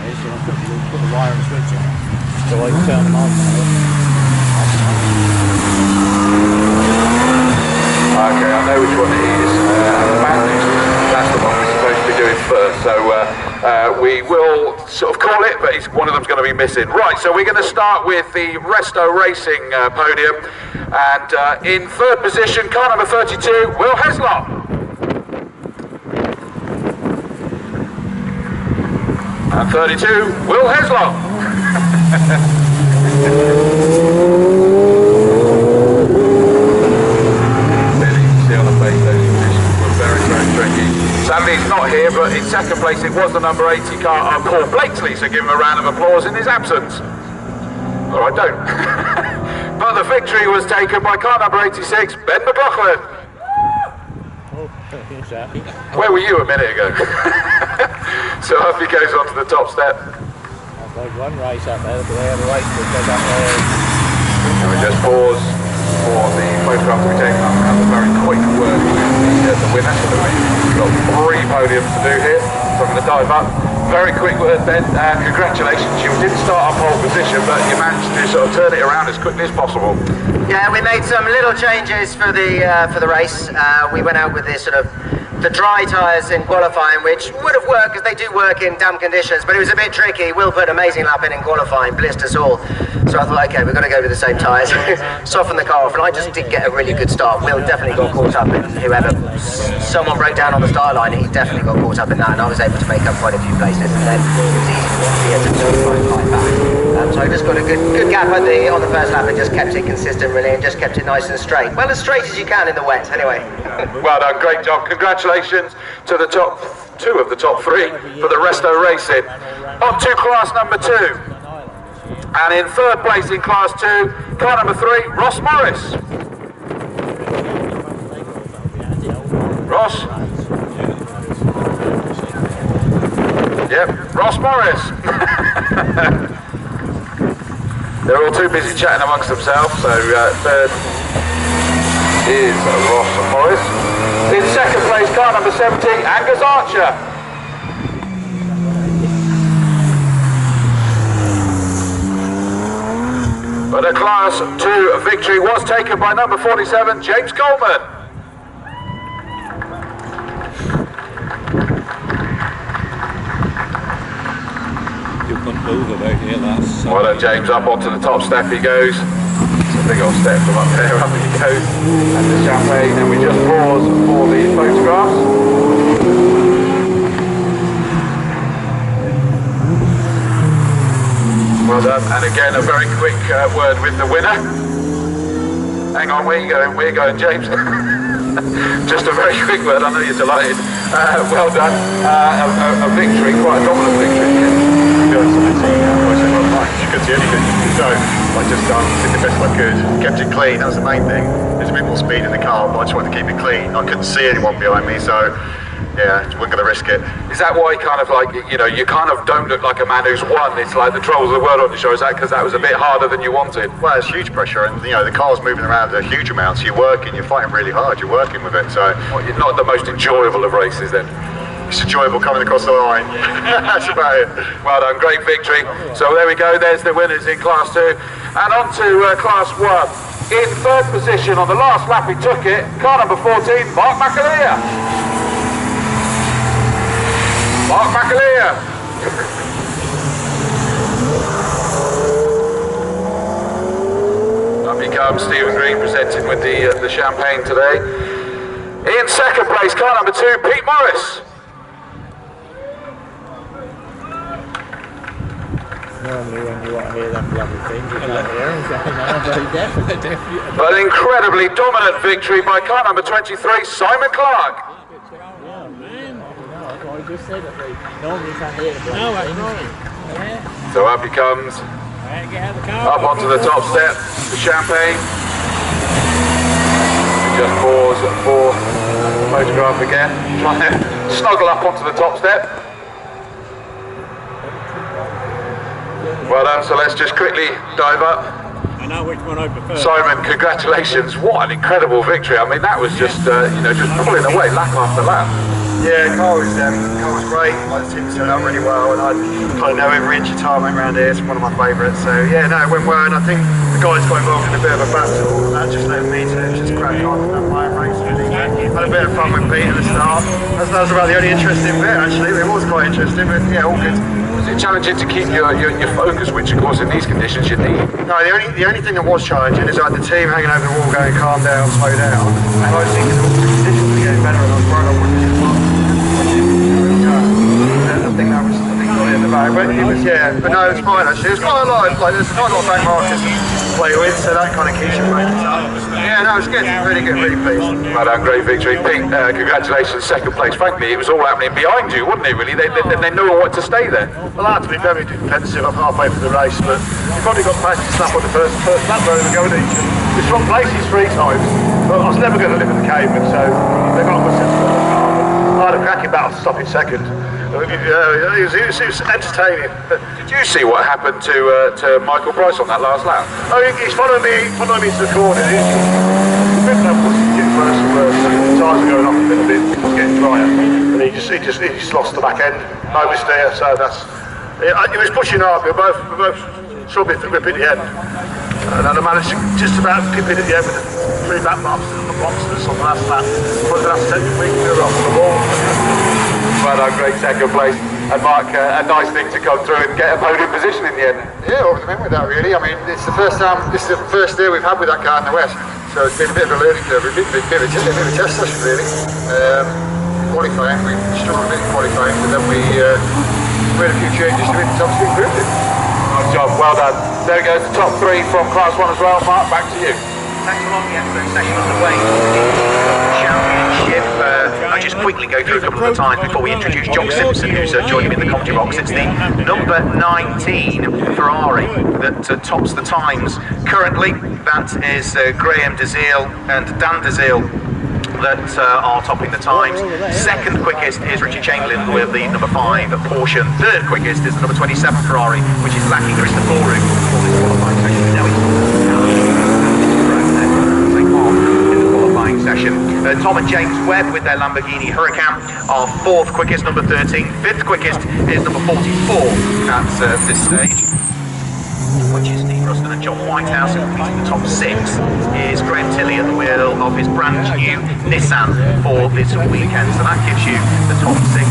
is, so I'll put the wire and switch in, so I can turn them on. Okay, I know which one it is. The bad news is that's the one we're supposed to be doing first, so we will sort of call it, but one of them's going to be missing. Right, so we're going to start with the Resto Racing podium, and in third position, car number 32, Will Heslop. And 32, Will Heslop. Sadly he's not here, but in second place it was the number 80 car, Paul Blakesley, so give him a round of applause in his absence. Or I don't. But the victory was taken by car number 86, Ben McLaughlin. Where were you a minute ago? So up he goes onto the top step. I've got one race up there, the way of the race will go up there. And we just pause for the photograph to be taken up and have a very quick word with the winner. So we've got 3 podiums to do here, so I'm going to dive up. Very quick word then, congratulations, you didn't start on pole position, but you managed to sort of turn it around as quickly as possible. Yeah, we made some little changes for the race. We went out with this sort of the dry tyres in qualifying, which would have worked because they do work in damp conditions, but it was a bit tricky. Will put an amazing lap in qualifying, blissed us all. So I thought, okay, we're going to go with the same tyres, soften the car off, and I just did get a really good start. Will definitely got caught up in whoever, someone broke down on the start line, he definitely got caught up in that, and I was able to make up quite a few places, and then it was easy for me to find back. So I just got a good gap on the first lap and just kept it consistent really, and just kept it nice and straight. Well, as straight as you can in the wet, anyway. Well done, great job. Congratulations to the top 2 of the top 3 for the Resto Racing. On to class number 2. And in third place in class 2, car number 3, Ross Morris. Ross? Yep, Ross Morris. They're all too busy chatting amongst themselves, so third is Ross Morris. In second place, car number 70, Angus Archer. But a class 2 victory was taken by number 47, James Coleman. Well done, James. Up onto the top step he goes. It's a big old step from up there, up he goes. And the champagne, and we just pause for the photographs. Well done, and again a very quick word with the winner. Hang on, where you going, James? Just a very quick word, I know you're delighted. Well done, a victory, quite a dominant victory. To be honest, on the team, you could see anything. So I just did the best I could, kept it clean, that was the main thing. There's a bit more speed in the car, but I just wanted to keep it clean. I couldn't see anyone behind me, so yeah, wasn't going to risk it. Is that why kind of like, you know, you kind of don't look like a man who's won? It's like the troubles of the world on your show. Is that because that was a bit harder than you wanted? Well, it's huge pressure, and you know, the car's moving around a huge amount, so you're working, you're fighting really hard, you're working with it, so... Well, you're not the most enjoyable of races then? It's enjoyable coming across the line. That's about it. Well done, great victory. So there we go, there's the winners in class 2. And on to class 1. In third position on the last lap he took it, car number 14, Mark McAleer. Mark McAleer. Up he comes, Stephen Green presenting with the champagne today. In second place, car number 2, Pete Morris. Normally when you want to hear them lovely things, you can't hear them going on, but definitely. But an incredibly dominant victory by car number 23, Simon Clark. Yeah, man. That's what I just said. Normally you can't hear them. No, that's right. Yeah. So up he comes, up onto the top step, the champagne. We just pause for the photograph again, trying to snuggle up onto the top step. Well done, so let's just quickly dive up. I know which one I prefer. Simon, congratulations, what an incredible victory. I mean, that was just, you know, just pulling away lap after lap. Yeah, the car was great. Like, the team set up really well, and I kind of know every inch of tarmac around here. It's one of my favourites. So yeah, no, it went well, and I think the guys got involved in a bit of a battle, and that just led me to just crack on with that fire race. Really. Had a bit of fun with Pete at the start. That was about the only interesting bit, actually. It was quite interesting, but yeah, all good. Was it challenging to keep your focus, which of course in these conditions you need? No, the only thing that was challenging is I had the team hanging over the wall going, calm down, slow down. And I was thinking all the conditions were getting better, and I was worried I wouldn't get far. I think that was got it in the bag, but it was, yeah, but no, it was fine actually. It was quite a lot, like there's quite a lot of back markers to play with, so that kind of keeps you focused up. Yeah, no, it was good, really pleased. Well done, great victory. Pete, congratulations, second place. Frankly, it was all happening behind you, wasn't it, really? They knew what to stay there. Well, I had to be very defensive up halfway through the race, but you probably got past the snap on the first lap where they were going each. We swapped places 3 times, but I was never going to live in the cavement, so they got a good sense of the car. I had a cracking battle to stop in second. It was entertaining. Did you see what happened to Michael Price on that last lap? Oh, he's following me into the corner. He's getting worse and worse. The tyres are going off a little bit. It was getting drier, and he just lost the back end oversteer. So that's. He was pushing hard. We were both struggling to grip at the end, and I managed to just about grip it at the end with the 3 lap laps and the monsters on the last lap. But the last 10 weeks we were off the wall. Well done, great second place. And Mark, a nice thing to come through and get a podium position in the end. Yeah, over the moon with that really. I mean, this is the first day we've had with that car in the West, so it's been a bit of a learning curve, a bit of a test session really. Qualifying, we struggled a bit in qualifying, but then we made a few changes to it, so obviously improved it. Nice job, well done. There goes the top 3 from Class 1 as well. Mark, back to you. Thanks a lot, yes, the session underway for the championship. I'll just quickly go through a couple of the times before we introduce Jock Simpson, who's joining me in the commentary box. It's the number 19 Ferrari that tops the times currently. That is Graham DeZiel and Dan DeZiel that are topping the times. Second quickest is Richie Chamberlain with the number 5 Porsche. Third quickest is the number 27 Ferrari, which is lacking Cristoforo for this qualifying session. Now in the qualifying session. Tom and James Webb with their Lamborghini Huracan are 4th quickest, number 13. 5th quickest is number 44 at this stage, which is Steve Ruston and John Whitehouse. And completing the top 6 is Graham Tilley at the wheel of his brand new Nissan for this weekend. So that gives you the top 6.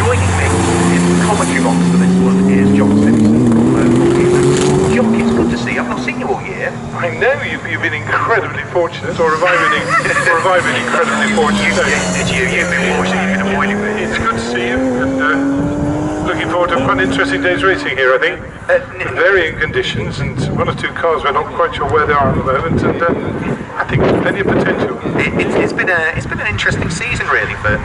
Joining me in the commentary box for this one is Jock Simpson. Jock, it's good to see you. I've not seen you all year. I know you've been incredibly fortunate, or have I been incredibly fortunate? You've been fortunate, you've been avoiding me. It's good to see you, and looking forward to quite an interesting day's racing here, I think. Varying conditions, and 1 or 2 cars we're not quite sure where they are at the moment, and I think there's plenty of potential. It's been an interesting season really for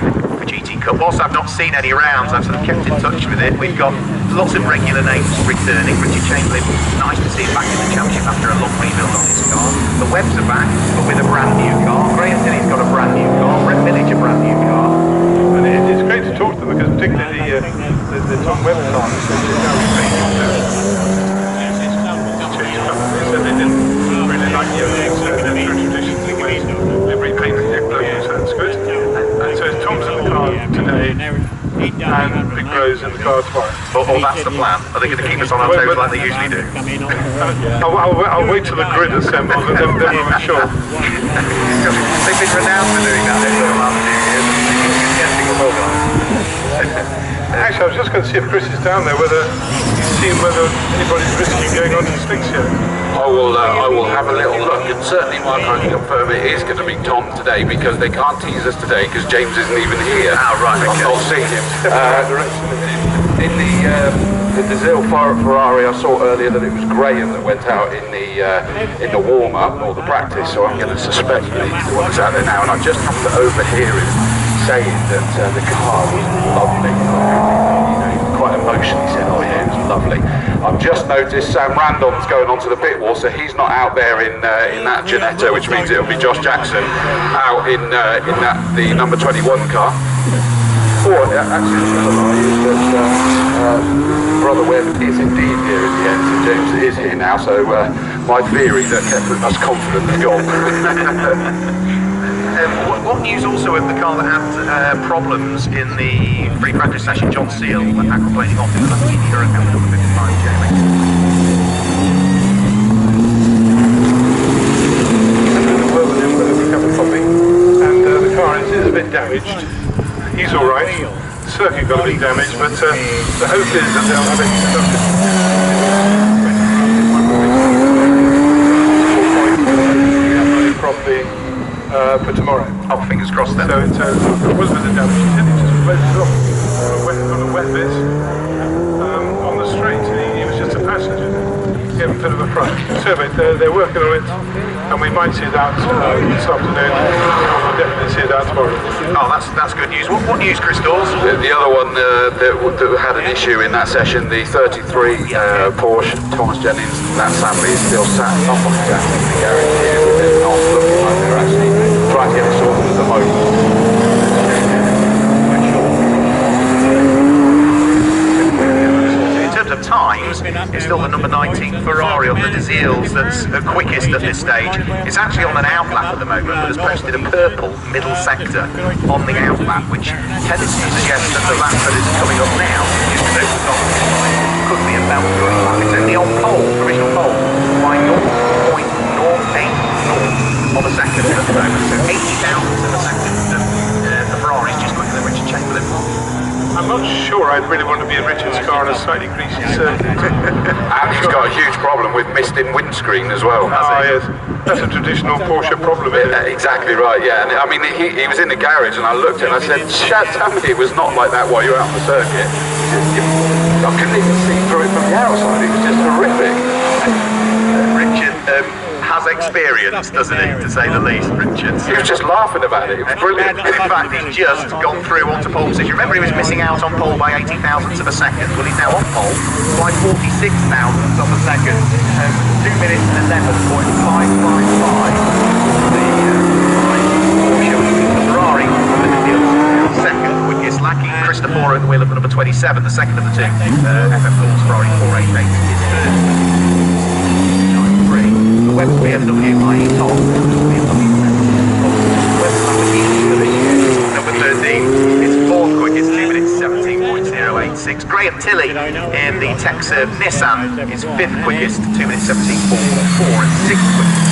GT Cup. Whilst I've not seen any rounds, I've sort of kept in touch with it. We've got lots of regular names returning. Richie Chamberlain, nice to see him back in the championship after a long rebuild on his car. The Webbs are back, but with a brand new car. Graham Tilley's got a brand new car. Brett Millage a brand new car. And it's great to talk to them, because particularly the Tom Webb car is now changed. So they didn't really like the traditions in Wales. They've repainted their clothes, so that's good. And so Tom's in the car today, and Big Rose in the car tomorrow. Oh, that's the plan. Are they going to keep us on our toes like they usually do? I'll wait till the grid assembles, and then we're sure. They've been renowned for doing that over the last few years. Getting a well done. Actually, I was just going to see if Chris is down there, whether he's seen whether anybody's risking going on to the sticks yet. I will have a little look, and certainly Mark, I can confirm it is going to be Tom today, because they can't tease us today because James isn't even here. Right, okay. I've not seen him. In the DeZiel Ferrari, I saw earlier that it was Graham that went out in the warm-up or the practice, so I'm going to suspect that he's the one that's out there now, and I just happened to overhear him saying that the car was lovely. Quite emotional, he said, oh yeah, it was lovely. I've just noticed Sam Randon's going onto the pit wall, so he's not out there in that Ginetta, which means it'll be Josh Jackson out in the number 21 car. Or actually, Brother Webb is indeed here in the end, so James is here now, so my theory that kept us confident is gone. What news also of the car that had problems in the free practice session? John Seal aquaplaning off in the Lamborghini Huracan with number 55, Jamie. And the car is a bit damaged. He's all right. The circuit got a bit damaged, but the hope is that they'll have it properly for tomorrow. Oh, fingers crossed then. So it was a bit of damage. He said he just floated off on a wet bit on the street. He was just a passenger. He had a bit of a fright. So they're working on it, and we might see it out this afternoon. We'll definitely see it out tomorrow. Oh, that's good news. What news, Chris Dawes? The other one that had an issue in that session, the 33 Porsche, Thomas Jennings, that sadly is still sat up on the jack in the garage here, but they're not looking like they're actually trying to get it sorted at the moment. Of times, it's still the number 19 Ferrari on the Dizils that's quickest at this stage. It's actually on an outlap at the moment, but has posted a purple middle sector on the outlap, which tends to suggest that the lap that is coming up now could be a belt for a lap. It's only on pole, provisional pole, by 0.080 of a second at the moment, so 80 thousandths of a second. The Ferrari is just quicker than Richard Chamberlain. I'm not sure I'd really want to be in Richard's car on a slightly greasy circuit. And he's got a huge problem with mist in windscreen as well. Yes. That's a traditional Porsche problem, isn't it? Exactly right, yeah. And I mean, he was in the garage and I looked at him and I said, tell me it was not like that while you're out on the circuit. I couldn't even see through it from the outside. It was just horrific. Richard has experience, doesn't he, to say the least, Richard? He was just laughing about it. It was brilliant. In fact, he's just gone through onto pole position. Remember, he was missing out on pole by 80 thousandths of a second. Well, he's now on pole by 46 thousandths of a second. 2 minutes and 11.555. The Ferrari with the deal second quickest, lacking Cristoforo at the wheel of the number 27, the second of the two. FF Law's Ferrari 488 is third. The Web's BMW IE top. Number 13 is fourth quickest, 2 minutes 17.086. Graham Tilley in the Texas Nissan is fifth quickest, 2 minutes 17.44, and sixth quickest.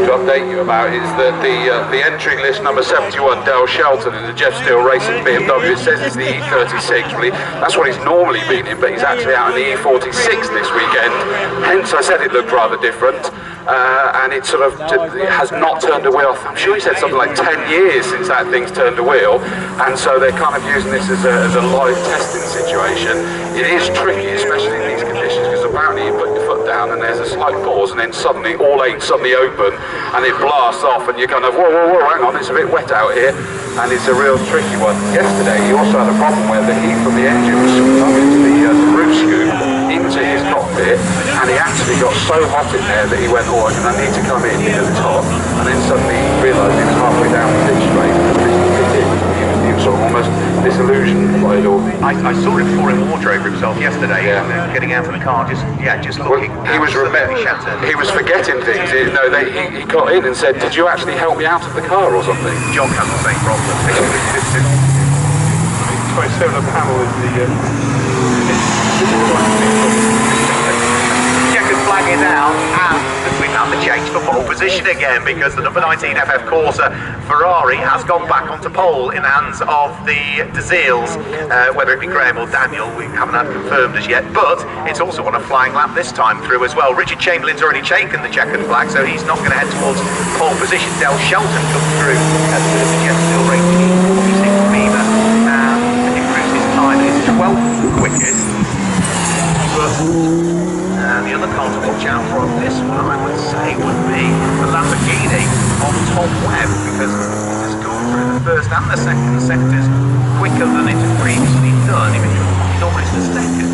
Update you about is that the entry list number 71 Dale Shelton in the Jeff Steele Racing BMW, it says it's the E36, really that's what he's normally been in, but he's actually out in the E46 this weekend, hence I said it looked rather different. And it sort of has not turned a wheel. I'm sure he said something like 10 years since that thing's turned a wheel, and so they're kind of using this as a live testing situation. It is tricky, especially in these conditions, because apparently you put your foot down and there's a slight pause, and then suddenly all eight suddenly open and it blasts off, and you're kind of whoa, hang on, it's a bit wet out here, and it's a real tricky one. Yesterday he also had a problem where the heat from the engine was coming into the roof scoop into his cockpit, and he actually got so hot in there that he went, oh, I need to come in because it's hot, and then suddenly he realised he was halfway down the pitch straight and the piston kicked in. He was sort of almost disillusioned by it all. I saw him pouring water over himself yesterday, getting out of the car, just looking. He was shattered. He was forgetting things. He got in and said, "Did you actually help me out of the car or something?" John has the same problem. 27 of Hamill is the checkered flag is out, and we've had the change for pole position again, because the number 19 FF Corsa Ferrari has gone back onto pole in the hands of the Dizils, whether it be Graham or Daniel, we haven't had confirmed as yet, but it's also on a flying lap this time through as well. Richard Chamberlain's already taken the checkered flag, so he's not going to head towards pole position. Del Shelton comes through at the Jeff Steele Racing 46 Beamer, and improves his time, his 12th quickest, but the other car to watch out for on this one, I would say, would be the Lamborghini on Tom Webb, because it has gone through the first and the second sectors quicker than it had previously done. If it was almost a second,